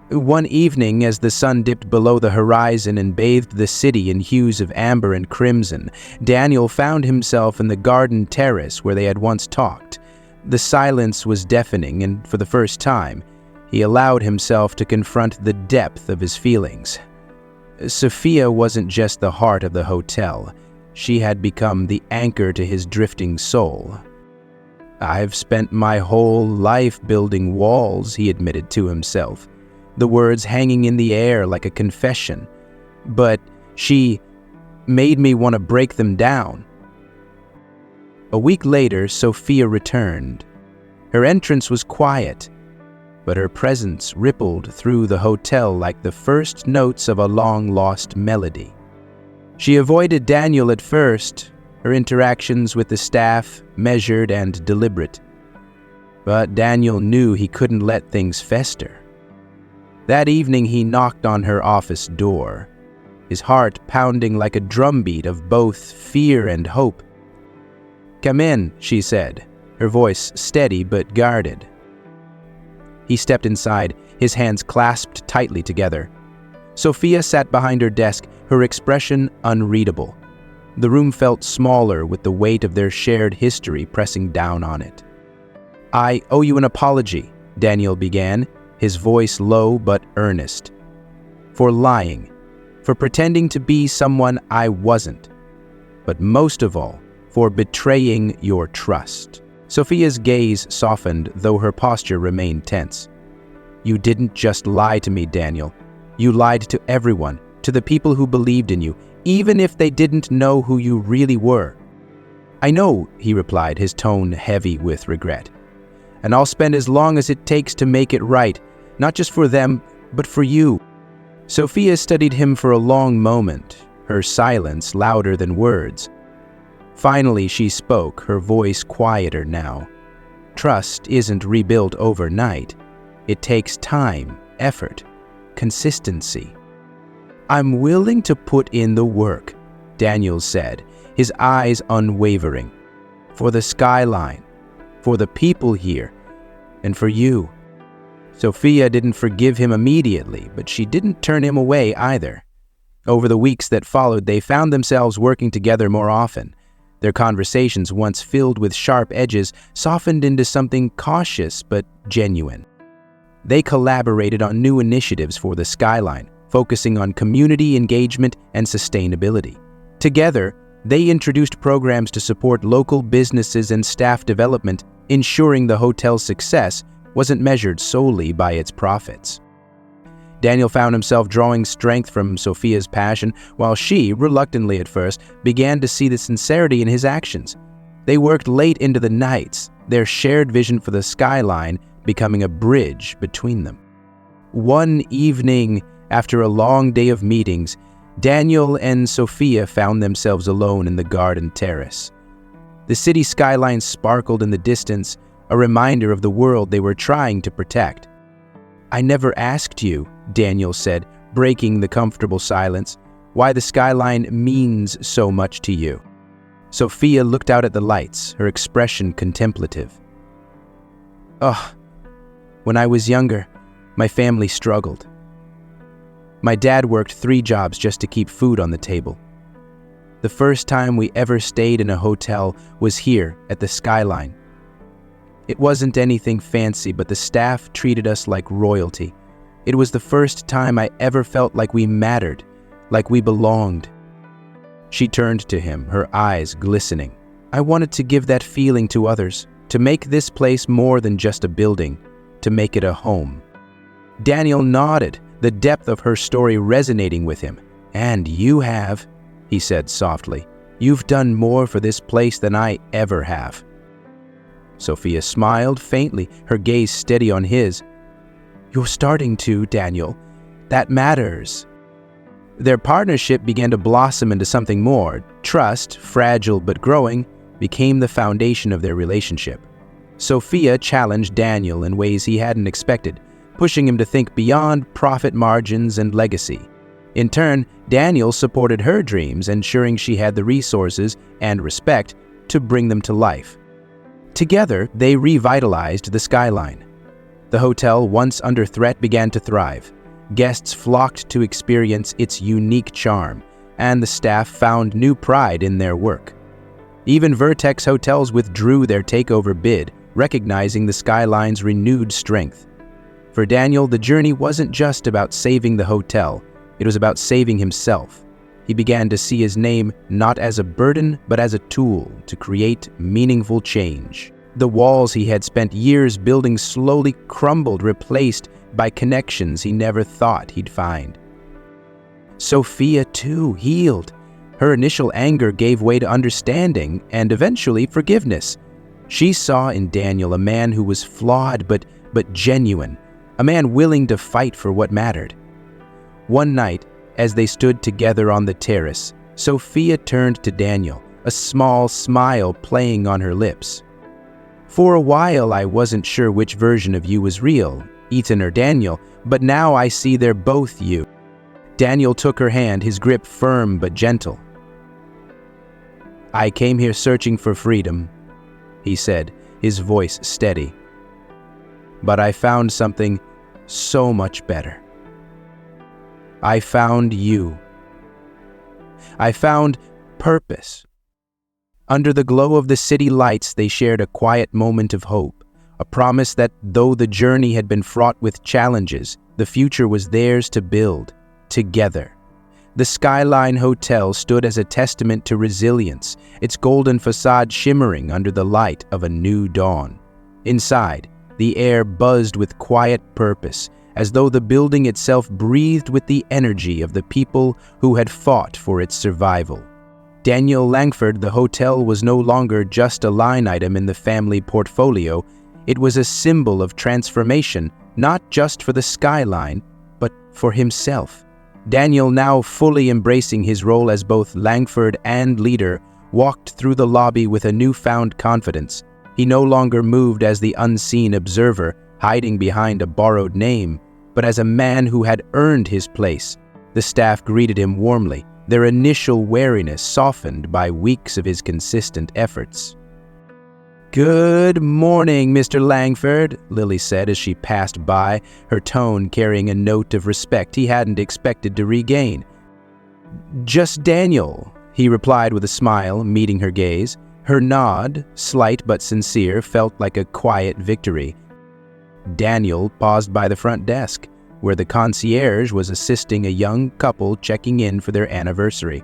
One evening, as the sun dipped below the horizon and bathed the city in hues of amber and crimson, Daniel found himself in the garden terrace where they had once talked. The silence was deafening, and for the first time, he allowed himself to confront the depth of his feelings. Sophia wasn't just the heart of the hotel. She had become the anchor to his drifting soul. "I've spent my whole life building walls," he admitted to himself, the words hanging in the air like a confession. "But she made me want to break them down." A week later, Sophia returned. Her entrance was quiet, but her presence rippled through the hotel like the first notes of a long-lost melody. She avoided Daniel at first, her interactions with the staff measured and deliberate. But Daniel knew he couldn't let things fester. That evening he knocked on her office door, his heart pounding like a drumbeat of both fear and hope. "Come in," she said, her voice steady but guarded. He stepped inside, his hands clasped tightly together. Sophia sat behind her desk, her expression unreadable. The room felt smaller with the weight of their shared history pressing down on it. "I owe you an apology," Daniel began, his voice low but earnest. "For lying, for pretending to be someone I wasn't, but most of all, for betraying your trust." Sophia's gaze softened, though her posture remained tense. "You didn't just lie to me, Daniel. You lied to everyone, to the people who believed in you, even if they didn't know who you really were." "I know," he replied, his tone heavy with regret. "And I'll spend as long as it takes to make it right, not just for them, but for you." Sophia studied him for a long moment, her silence louder than words. Finally, she spoke, her voice quieter now. "Trust isn't rebuilt overnight. It takes time, effort, consistency." "I'm willing to put in the work," Daniel said, his eyes unwavering. "For the Skyline, for the people here, and for you." Sophia didn't forgive him immediately, but she didn't turn him away either. Over the weeks that followed, they found themselves working together more often. Their conversations, once filled with sharp edges, softened into something cautious but genuine. They collaborated on new initiatives for the skyline, focusing on community engagement and sustainability. Together, they introduced programs to support local businesses and staff development, ensuring the hotel's success wasn't measured solely by its profits. Daniel found himself drawing strength from Sophia's passion, while she, reluctantly at first, began to see the sincerity in his actions. They worked late into the nights, their shared vision for the skyline becoming a bridge between them. One evening, after a long day of meetings, Daniel and Sophia found themselves alone in the garden terrace. The city skyline sparkled in the distance, a reminder of the world they were trying to protect. "I never asked you," Daniel said, breaking the comfortable silence, "why the skyline means so much to you." Sophia looked out at the lights, her expression contemplative. "Oh, when I was younger, my family struggled. My dad worked 3 jobs just to keep food on the table. The first time we ever stayed in a hotel was here at the skyline. It wasn't anything fancy, but the staff treated us like royalty. It was the first time I ever felt like we mattered, like we belonged." She turned to him, her eyes glistening. "I wanted to give that feeling to others, to make this place more than just a building, to make it a home." Daniel nodded, the depth of her story resonating with him. "And you have," he said softly. "You've done more for this place than I ever have." Sophia smiled faintly, her gaze steady on his. "You're starting to, Daniel. That matters." Their partnership began to blossom into something more. Trust, fragile but growing, became the foundation of their relationship. Sophia challenged Daniel in ways he hadn't expected, pushing him to think beyond profit margins and legacy. In turn, Daniel supported her dreams, ensuring she had the resources and respect to bring them to life. Together, they revitalized the skyline. The hotel, once under threat, began to thrive. Guests flocked to experience its unique charm, and the staff found new pride in their work. Even Vertex hotels withdrew their takeover bid, recognizing the skyline's renewed strength. For Daniel, the journey wasn't just about saving the hotel, it was about saving himself. He began to see his name not as a burden, but as a tool to create meaningful change. The walls he had spent years building slowly crumbled, replaced by connections he never thought he'd find. Sophia, too, healed. Her initial anger gave way to understanding and eventually forgiveness. She saw in Daniel a man who was flawed but genuine, a man willing to fight for what mattered. One night, as they stood together on the terrace, Sophia turned to Daniel, a small smile playing on her lips. "For a while, I wasn't sure which version of you was real, Ethan or Daniel, but now I see they're both you." Daniel took her hand, his grip firm but gentle. "I came here searching for freedom," he said, his voice steady. "But I found something so much better. I found you. I found purpose." Under the glow of the city lights, they shared a quiet moment of hope, a promise that though the journey had been fraught with challenges, the future was theirs to build, together. The Skyline Hotel stood as a testament to resilience, its golden facade shimmering under the light of a new dawn. Inside, the air buzzed with quiet purpose, as though the building itself breathed with the energy of the people who had fought for its survival. Daniel Langford, the hotel was no longer just a line item in the family portfolio. It was a symbol of transformation, not just for the skyline, but for himself. Daniel, now fully embracing his role as both Langford and leader, walked through the lobby with a newfound confidence. He no longer moved as the unseen observer, hiding behind a borrowed name, but as a man who had earned his place. The staff greeted him warmly, their initial wariness softened by weeks of his consistent efforts. "Good morning, Mr. Langford," Lily said as she passed by, her tone carrying a note of respect he hadn't expected to regain. "Just Daniel," He replied with a smile, meeting her gaze. Her nod, slight but sincere, felt like a quiet victory. Daniel paused by the front desk, where the concierge was assisting a young couple checking in for their anniversary.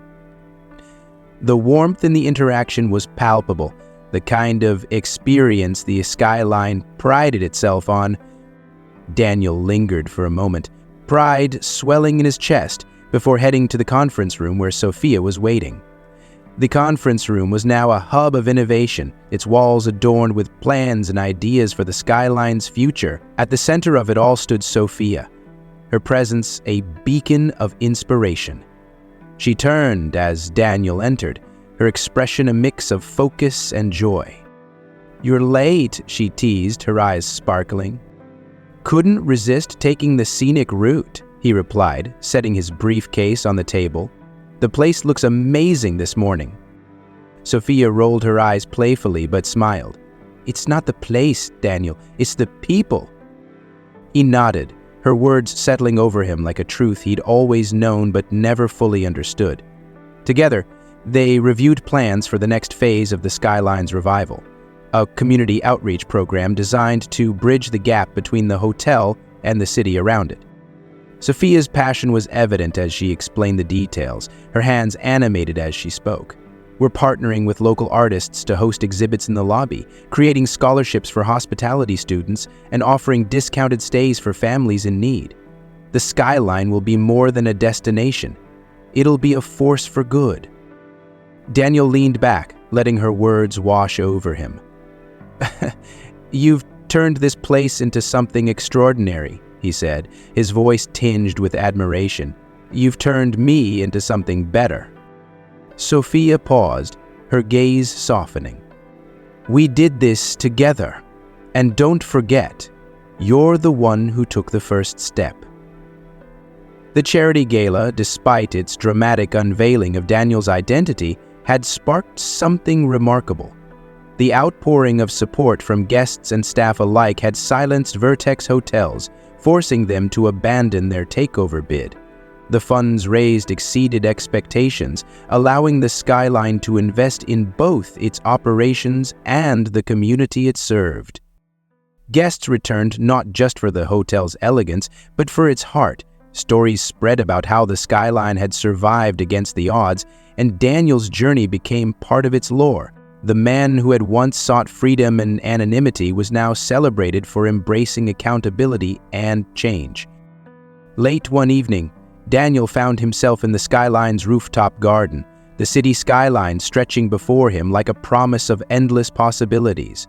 The warmth in the interaction was palpable, the kind of experience the skyline prided itself on. Daniel lingered for a moment, pride swelling in his chest, before heading to the conference room where Sophia was waiting. The conference room was now a hub of innovation, its walls adorned with plans and ideas for the skyline's future. At the center of it all stood Sophia, her presence a beacon of inspiration. She turned as Daniel entered, her expression a mix of focus and joy. "You're late," she teased, her eyes sparkling. "Couldn't resist taking the scenic route," he replied, setting his briefcase on the table. "The place looks amazing this morning." Sophia rolled her eyes playfully but smiled. "It's not the place, Daniel, it's the people." He nodded, her words settling over him like a truth he'd always known but never fully understood. Together, they reviewed plans for the next phase of the Skyline's revival, a community outreach program designed to bridge the gap between the hotel and the city around it. Sophia's passion was evident as she explained the details, her hands animated as she spoke. "We're partnering with local artists to host exhibits in the lobby, creating scholarships for hospitality students, and offering discounted stays for families in need. The Skyline will be more than a destination. It'll be a force for good." Daniel leaned back, letting her words wash over him. "You've turned this place into something extraordinary," he said, his voice tinged with admiration. "You've turned me into something better." Sophia paused, her gaze softening. "We did this together, and don't forget, you're the one who took the first step." The charity gala, despite its dramatic unveiling of Daniel's identity, had sparked something remarkable. The outpouring of support from guests and staff alike had silenced Vertex hotels, forcing them to abandon their takeover bid. The funds raised exceeded expectations, allowing the Skyline to invest in both its operations and the community it served. Guests returned not just for the hotel's elegance, but for its heart. Stories spread about how the Skyline had survived against the odds, and Daniel's journey became part of its lore. The man who had once sought freedom and anonymity was now celebrated for embracing accountability and change. Late one evening, Daniel found himself in the Skyline's rooftop garden, the city skyline stretching before him like a promise of endless possibilities.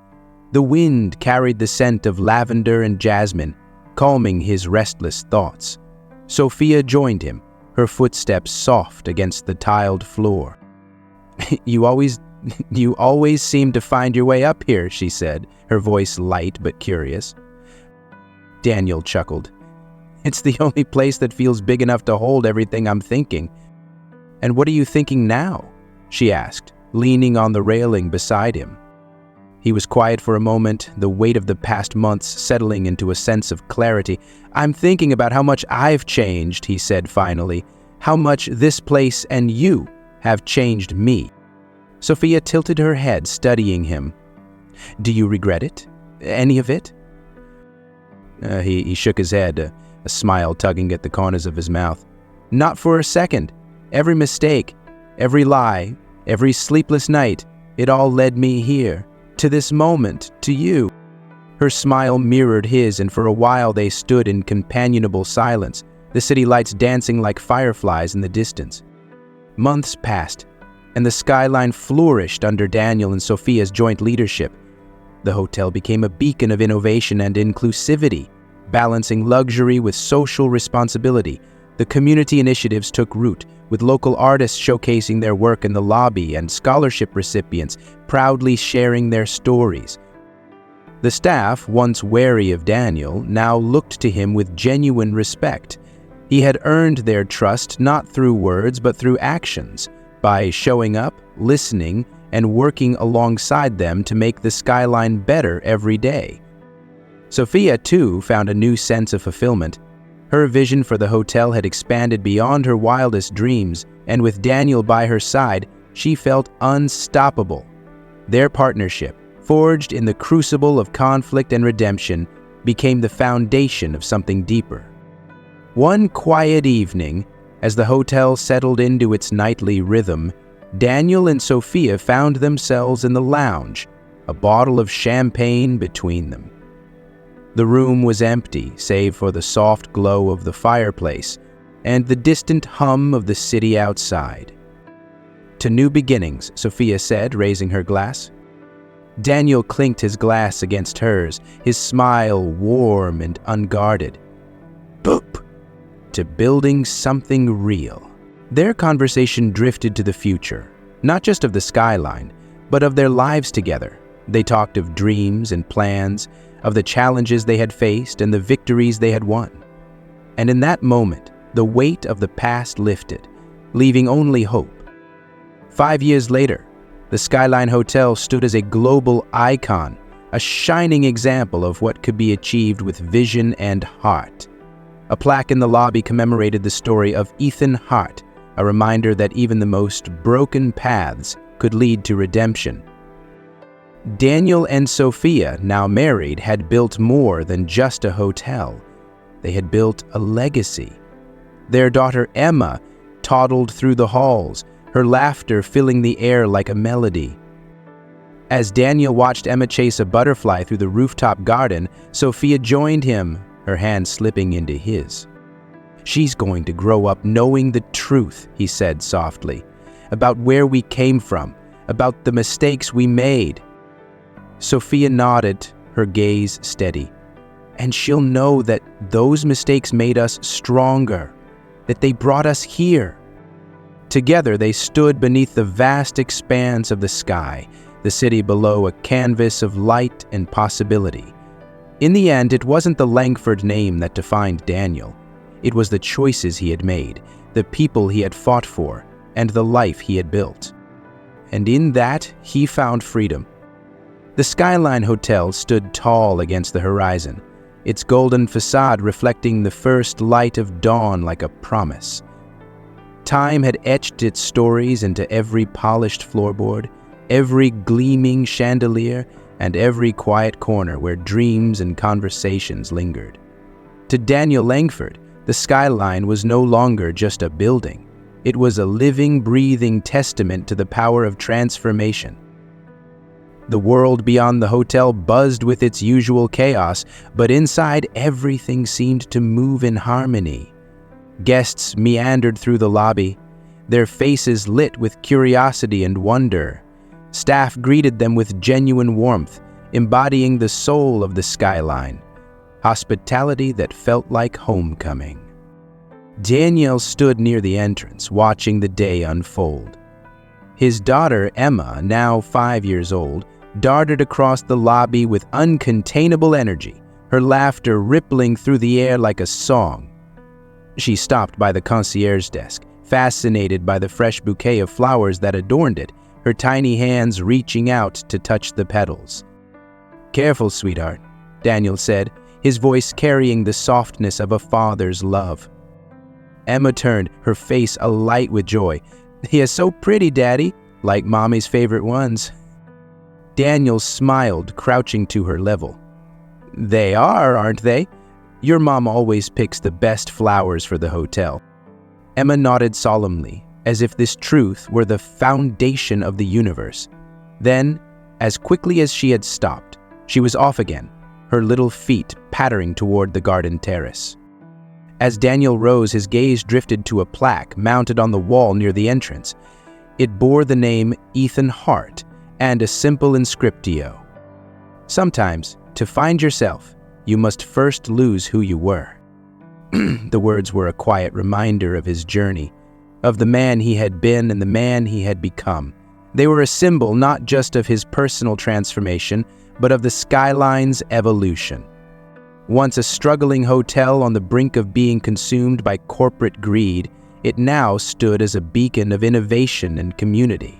The wind carried the scent of lavender and jasmine, calming his restless thoughts. Sophia joined him, her footsteps soft against the tiled floor. You always seem to find your way up here," she said, her voice light but curious. Daniel chuckled. "It's the only place that feels big enough to hold everything I'm thinking." "And what are you thinking now?" she asked, leaning on the railing beside him. He was quiet for a moment, the weight of the past months settling into a sense of clarity. "I'm thinking about how much I've changed," he said finally. "How much this place and you have changed me." Sophia tilted her head, studying him. "Do you regret it? Any of it?" He shook his head, a smile tugging at the corners of his mouth. "Not for a second. Every mistake, every lie, every sleepless night, it all led me here, to this moment, to you." Her smile mirrored his, and for a while they stood in companionable silence, the city lights dancing like fireflies in the distance. Months passed, and the Skyline flourished under Daniel and Sophia's joint leadership. The hotel became a beacon of innovation and inclusivity, balancing luxury with social responsibility. The community initiatives took root, with local artists showcasing their work in the lobby and scholarship recipients proudly sharing their stories. The staff, once wary of Daniel, now looked to him with genuine respect. He had earned their trust not through words but through actions, by showing up, listening, and working alongside them to make the Skyline better every day. Sophia, too, found a new sense of fulfillment. Her vision for the hotel had expanded beyond her wildest dreams, and with Daniel by her side, she felt unstoppable. Their partnership, forged in the crucible of conflict and redemption, became the foundation of something deeper. One quiet evening, as the hotel settled into its nightly rhythm, Daniel and Sophia found themselves in the lounge, a bottle of champagne between them. The room was empty, save for the soft glow of the fireplace and the distant hum of the city outside. "To new beginnings," Sophia said, raising her glass. Daniel clinked his glass against hers, his smile warm and unguarded. "Boop! To building something real." Their conversation drifted to the future, not just of the skyline, but of their lives together. They talked of dreams and plans, of the challenges they had faced and the victories they had won. And in that moment, the weight of the past lifted, leaving only hope. 5 years later, the Skyline Hotel stood as a global icon, a shining example of what could be achieved with vision and heart. A plaque in the lobby commemorated the story of Ethan Hart, a reminder that even the most broken paths could lead to redemption. Daniel and Sophia, now married, had built more than just a hotel. They had built a legacy. Their daughter Emma toddled through the halls, her laughter filling the air like a melody. As Daniel watched Emma chase a butterfly through the rooftop garden, Sophia joined him, her hand slipping into his. "She's going to grow up knowing the truth," he said softly, "about where we came from, about the mistakes we made." Sophia nodded, her gaze steady. "And she'll know that those mistakes made us stronger, that they brought us here." Together they stood beneath the vast expanse of the sky, the city below a canvas of light and possibility. In the end, it wasn't the Langford name that defined Daniel. It was the choices he had made, the people he had fought for, and the life he had built. And in that, he found freedom. The Skyline Hotel stood tall against the horizon, its golden facade reflecting the first light of dawn like a promise. Time had etched its stories into every polished floorboard, every gleaming chandelier, and every quiet corner where dreams and conversations lingered. To Daniel Langford, the Skyline was no longer just a building. It was a living, breathing testament to the power of transformation. The world beyond the hotel buzzed with its usual chaos, but inside everything seemed to move in harmony. Guests meandered through the lobby, their faces lit with curiosity and wonder. Staff greeted them with genuine warmth, embodying the soul of the Skyline, hospitality that felt like homecoming. Daniel stood near the entrance, watching the day unfold. His daughter, Emma, now 5 years old, darted across the lobby with uncontainable energy, her laughter rippling through the air like a song. She stopped by the concierge desk, fascinated by the fresh bouquet of flowers that adorned it, her tiny hands reaching out to touch the petals. "Careful, sweetheart," Daniel said, his voice carrying the softness of a father's love. Emma turned, her face alight with joy. "You're so pretty, Daddy, like Mommy's favorite ones." Daniel smiled, crouching to her level. "They are, aren't they? Your mom always picks the best flowers for the hotel." Emma nodded solemnly, as if this truth were the foundation of the universe. Then, as quickly as she had stopped, she was off again, her little feet pattering toward the garden terrace. As Daniel rose, his gaze drifted to a plaque mounted on the wall near the entrance. It bore the name Ethan Hart and a simple inscriptio. "Sometimes, to find yourself, you must first lose who you were." The words were a quiet reminder of his journey, of the man he had been and the man he had become. They were a symbol not just of his personal transformation, but of the Skyline's evolution. Once a struggling hotel on the brink of being consumed by corporate greed, it now stood as a beacon of innovation and community.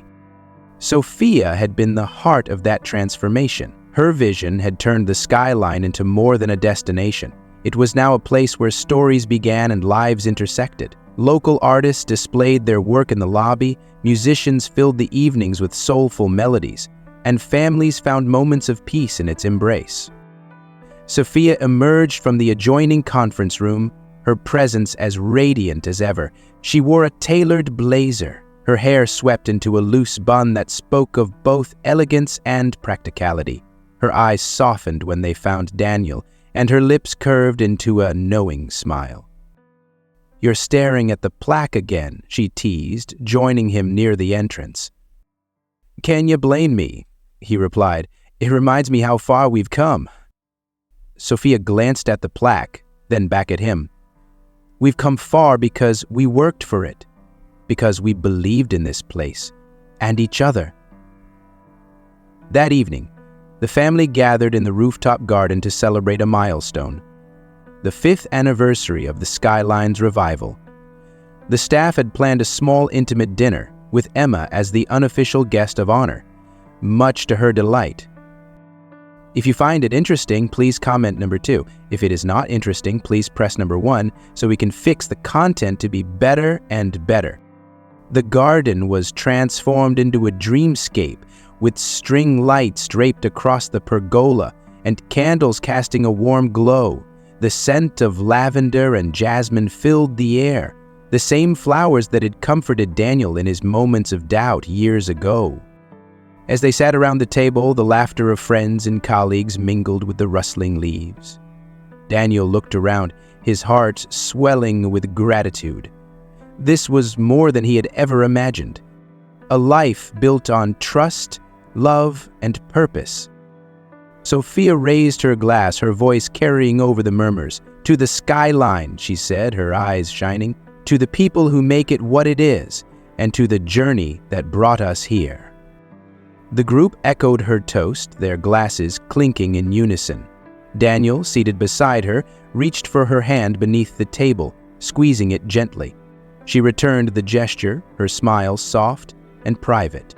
Sophia had been the heart of that transformation. Her vision had turned the Skyline into more than a destination. It was now a place where stories began and lives intersected. Local artists displayed their work in the lobby, musicians filled the evenings with soulful melodies, and families found moments of peace in its embrace. Sophia emerged from the adjoining conference room, her presence as radiant as ever. She wore a tailored blazer, her hair swept into a loose bun that spoke of both elegance and practicality. Her eyes softened when they found Daniel, and her lips curved into a knowing smile. "You're staring at the plaque again," she teased, joining him near the entrance. "Can you blame me?" he replied. "It reminds me how far we've come." Sophia glanced at the plaque, then back at him. "We've come far because we worked for it, because we believed in this place and each other." That evening, the family gathered in the rooftop garden to celebrate a milestone, the 5th anniversary of the Skyline's revival. The staff had planned a small intimate dinner with Emma as the unofficial guest of honor, much to her delight. If you find it interesting, please comment number 2. If it is not interesting, please press number 1 so we can fix the content to be better and better. The garden was transformed into a dreamscape with string lights draped across the pergola and candles casting a warm glow. The scent of lavender and jasmine filled the air, the same flowers that had comforted Daniel in his moments of doubt years ago. As they sat around the table, the laughter of friends and colleagues mingled with the rustling leaves. Daniel looked around, his heart swelling with gratitude. This was more than he had ever imagined. A life built on trust, love, and purpose. Sophia raised her glass, her voice carrying over the murmurs. "To the skyline," she said, her eyes shining. "To the people who make it what it is, and to the journey that brought us here." The group echoed her toast, their glasses clinking in unison. Daniel, seated beside her, reached for her hand beneath the table, squeezing it gently. She returned the gesture, her smile soft and private.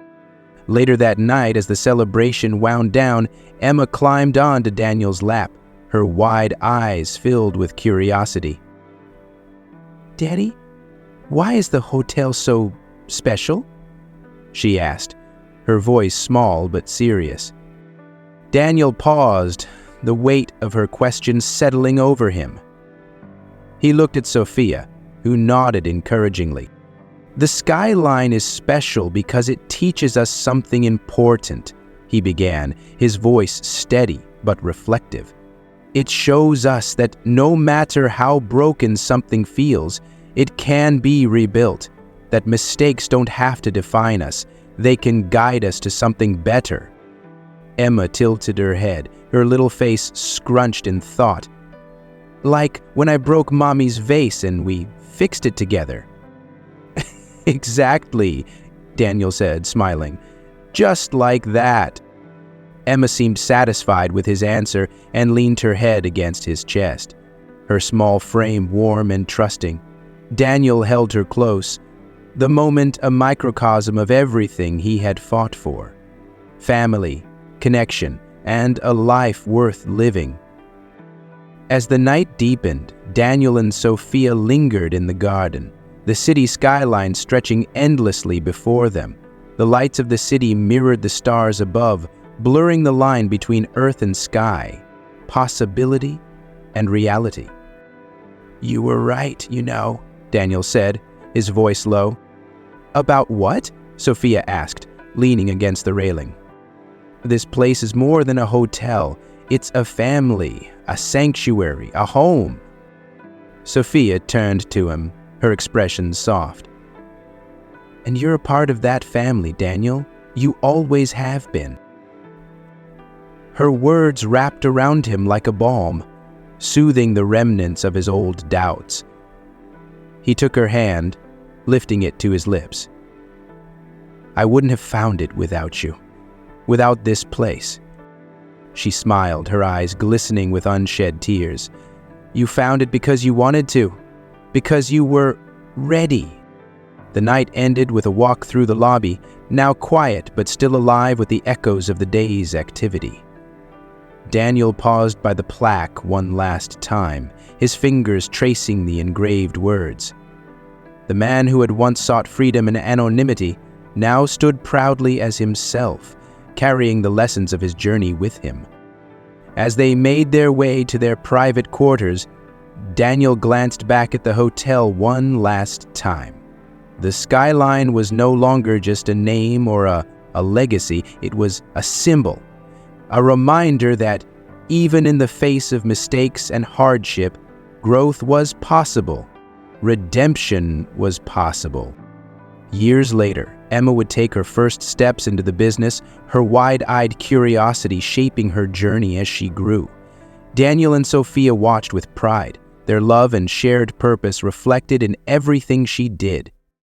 Later that night, as the celebration wound down, Emma climbed onto Daniel's lap, her wide eyes filled with curiosity. "Daddy, why is the hotel so special?" she asked, her voice small but serious. Daniel paused, the weight of her question settling over him. He looked at Sophia, who nodded encouragingly. "The skyline is special because it teaches us something important," he began, his voice steady but reflective. "It shows us that no matter how broken something feels, it can be rebuilt, that mistakes don't have to define us, they can guide us to something better." Emma tilted her head, her little face scrunched in thought. "Like when I broke Mommy's vase and we fixed it together." "Exactly," Daniel said, smiling. "Just like that." Emma seemed satisfied with his answer and leaned her head against his chest, her small frame warm and trusting. Daniel held her close, the moment a microcosm of everything he had fought for. Family, connection, and a life worth living. As the night deepened, Daniel and Sophia lingered in the garden, the city skyline stretching endlessly before them. The lights of the city mirrored the stars above, blurring the line between earth and sky, possibility and reality. "You were right, you know," Daniel said, his voice low. "About what?" Sophia asked, leaning against the railing. "This place is more than a hotel. It's a family, a sanctuary, a home." Sophia turned to him, her expression soft. "And you're a part of that family, Daniel. You always have been." Her words wrapped around him like a balm, soothing the remnants of his old doubts. He took her hand, lifting it to his lips. "I wouldn't have found it without you, without this place." She smiled, her eyes glistening with unshed tears. "You found it because you wanted to, because you were ready." The night ended with a walk through the lobby, now quiet but still alive with the echoes of the day's activity. Daniel paused by the plaque one last time, his fingers tracing the engraved words. The man who had once sought freedom and anonymity now stood proudly as himself, carrying the lessons of his journey with him. As they made their way to their private quarters, Daniel glanced back at the hotel one last time. The skyline was no longer just a name or a legacy, it was a symbol, a reminder that even in the face of mistakes and hardship, growth was possible. Redemption was possible. Years later, Emma would take her first steps into the business, her wide-eyed curiosity shaping her journey as she grew. Daniel and Sophia watched with pride, their love and shared purpose reflected in everything she did.